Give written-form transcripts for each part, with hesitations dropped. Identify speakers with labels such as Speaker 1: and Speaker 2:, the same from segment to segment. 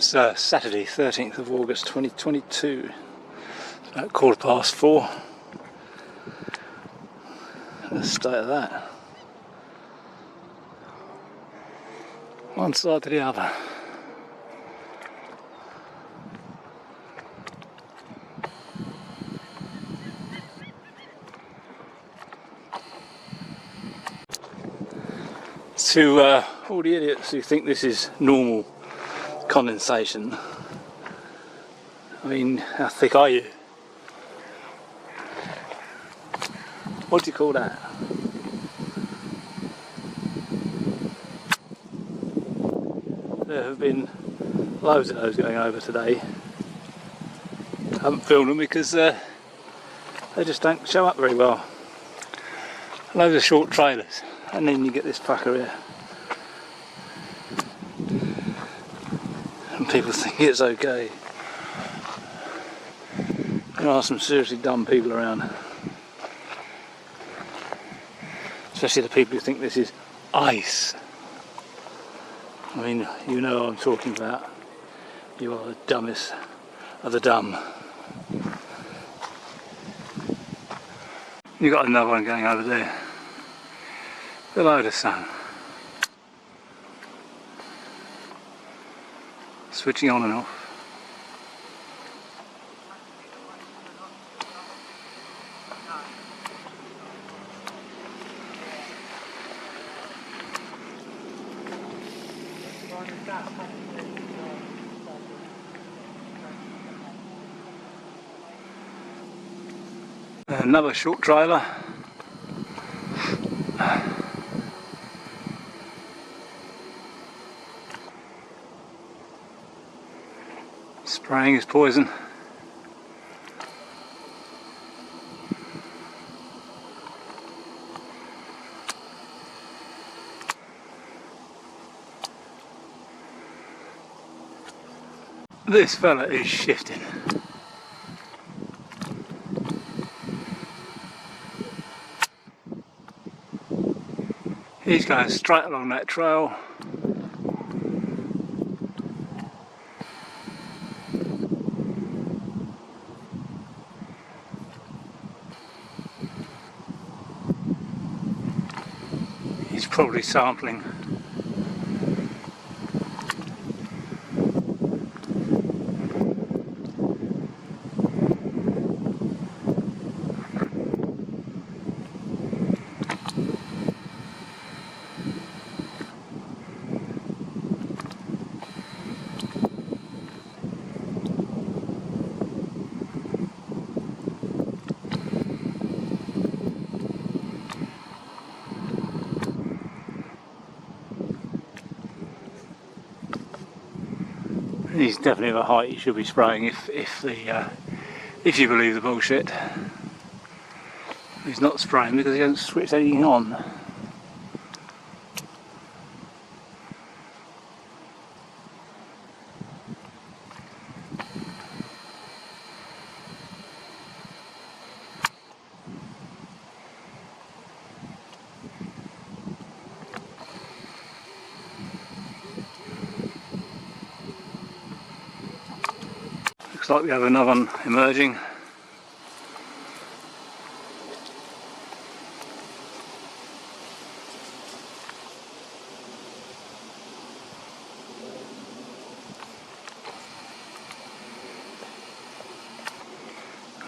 Speaker 1: It's Saturday 13th of August 2022, it's about 4:15. The state of that. One side to the other. To all the idiots who think this is normal condensation, I mean, how thick are you? What do you call that? There have been loads of those going over today. I haven't filmed them because they just don't show up very well. Loads of short trailers, and then you get this fucker here. And people think it's okay. There are some seriously dumb people around. Especially the people who think this is ice. I mean, you know what I'm talking about. You are the dumbest of the dumb. You've got another one going over there. Below the sun. Switching on and off. Another short trailer. Spraying his poison. This fella is shifting. He's going straight along that trail. He's probably sampling. He's definitely at a height he should be spraying if you believe the bullshit. He's not spraying because he hasn't switched anything on. Looks like we have another one emerging.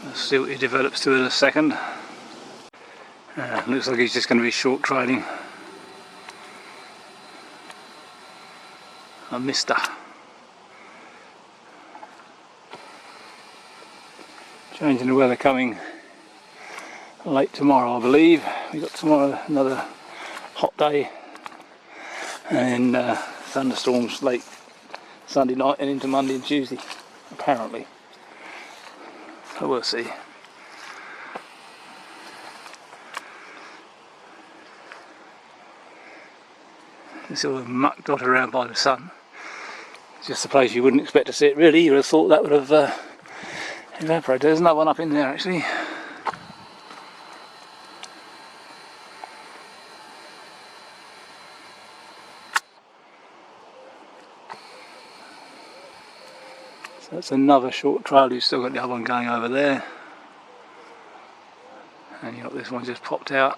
Speaker 1: Let's see what he develops to in a second. Looks like he's just going to be short trailing. A mister. Changing the weather coming late tomorrow, I believe. We've got tomorrow another hot day and thunderstorms late Sunday night and into Monday and Tuesday, apparently. So we'll see. This all muck dotted around by the sun. It's just a place you wouldn't expect to see it really. You would have thought that would have evaporated. There's another one up in there actually. That's another short trail. You've still got the other one going over there, and you've got this one just popped out.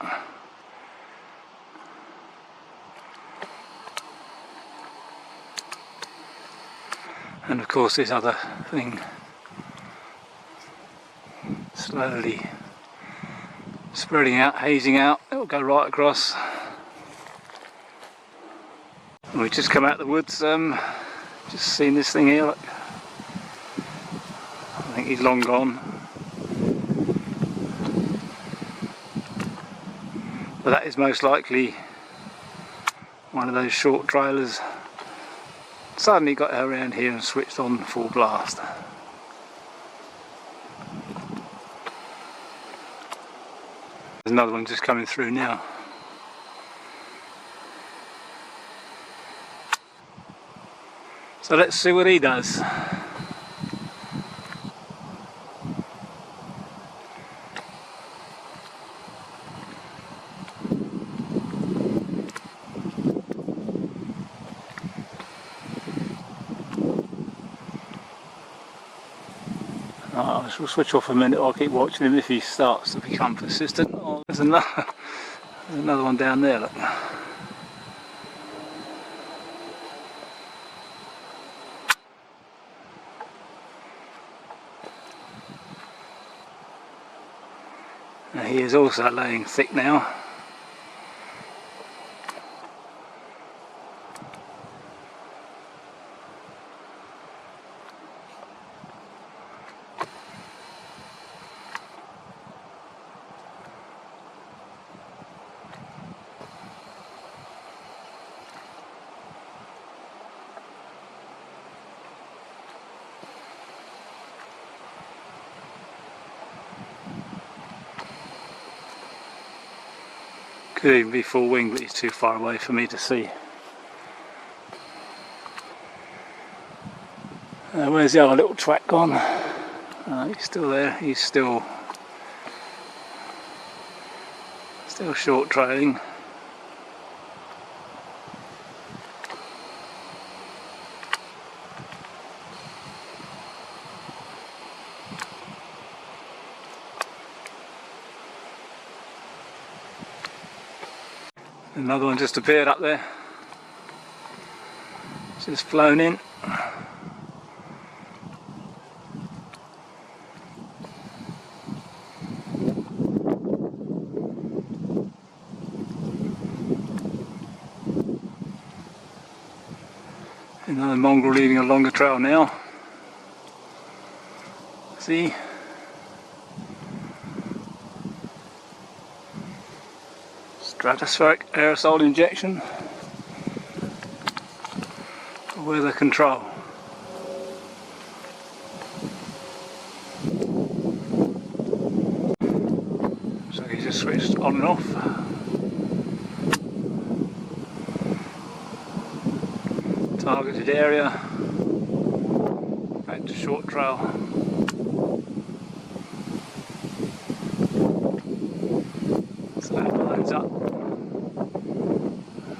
Speaker 1: And of course this other thing slowly spreading out, hazing out. It will go right across. And we've just come out of the woods, just seen this thing here. Look. I think he's long gone. But that is most likely one of those short trailers. Suddenly got around here and switched on full blast. There's another one just coming through now. So let's see what he does. I shall switch off a minute. I'll keep watching him if he starts to become persistent. Oh, there's another one down there. Look. Now he is also laying thick now. Could even be full wing, but he's too far away for me to see. Where's the other little twat gone? He's still there. He's still short trailing. Another one just appeared up there. Just flown in. Another mongrel leaving a longer trail now. See? Stratospheric Aerosol Injection for weather control. So he just switched on and off. Targeted area, back to short trail. So that lines up.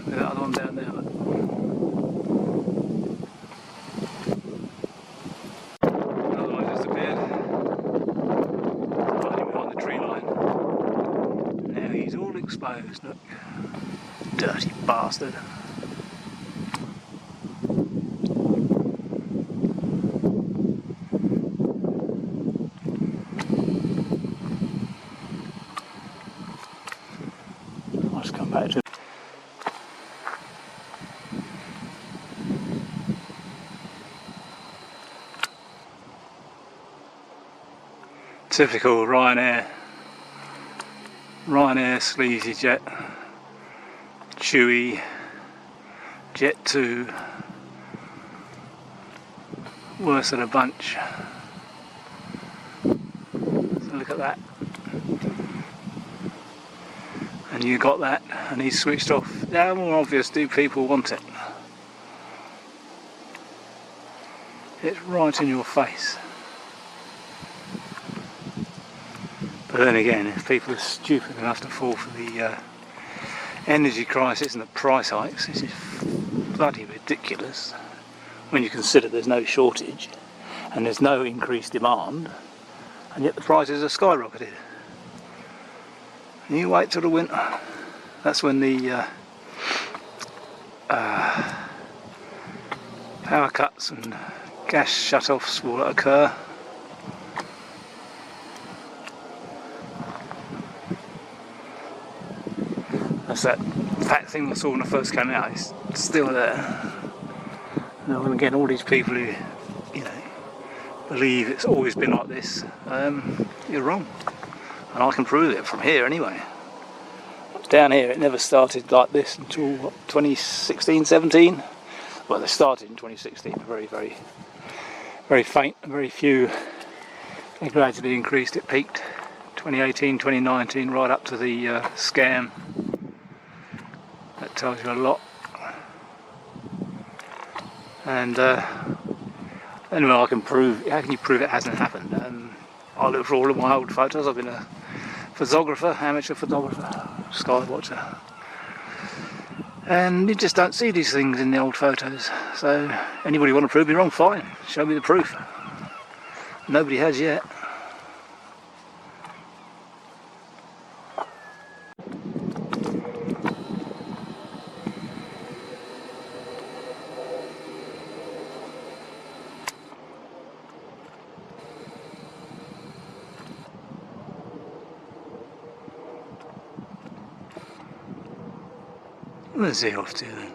Speaker 1: The other one down there. Look. Another one just appeared. Hiding behind the tree line. Now he's all exposed. Look, dirty bastard. Let's come back to. Typical Ryanair sleazy jet, chewy, Jet 2, worst of the bunch. So look at that. And you got that, and he's switched off. How more obvious do people want it? It's right in your face. But then again, if people are stupid enough to fall for the energy crisis and the price hikes, this is bloody ridiculous when you consider there's no shortage and there's no increased demand, and yet the prices are skyrocketed. And you wait till the winter, that's when the power cuts and gas shut-offs will occur. That's that fat thing I saw when I first came out, it's still there. And again, all these people who, you know, believe it's always been like this, you're wrong. And I can prove it from here anyway. Down here it never started like this until what, 2016, 17? Well, they started in 2016, very faint, very few. They gradually increased, it peaked 2018, 2019, right up to the scam. That tells you a lot. And anyway, I can prove. How can you prove it hasn't happened? I look for all of my old photos. I've been a photographer, amateur photographer, sky watcher, and you just don't see these things in the old photos. So anybody want to prove me wrong, fine, show me the proof. Nobody has yet. Where's he off to then?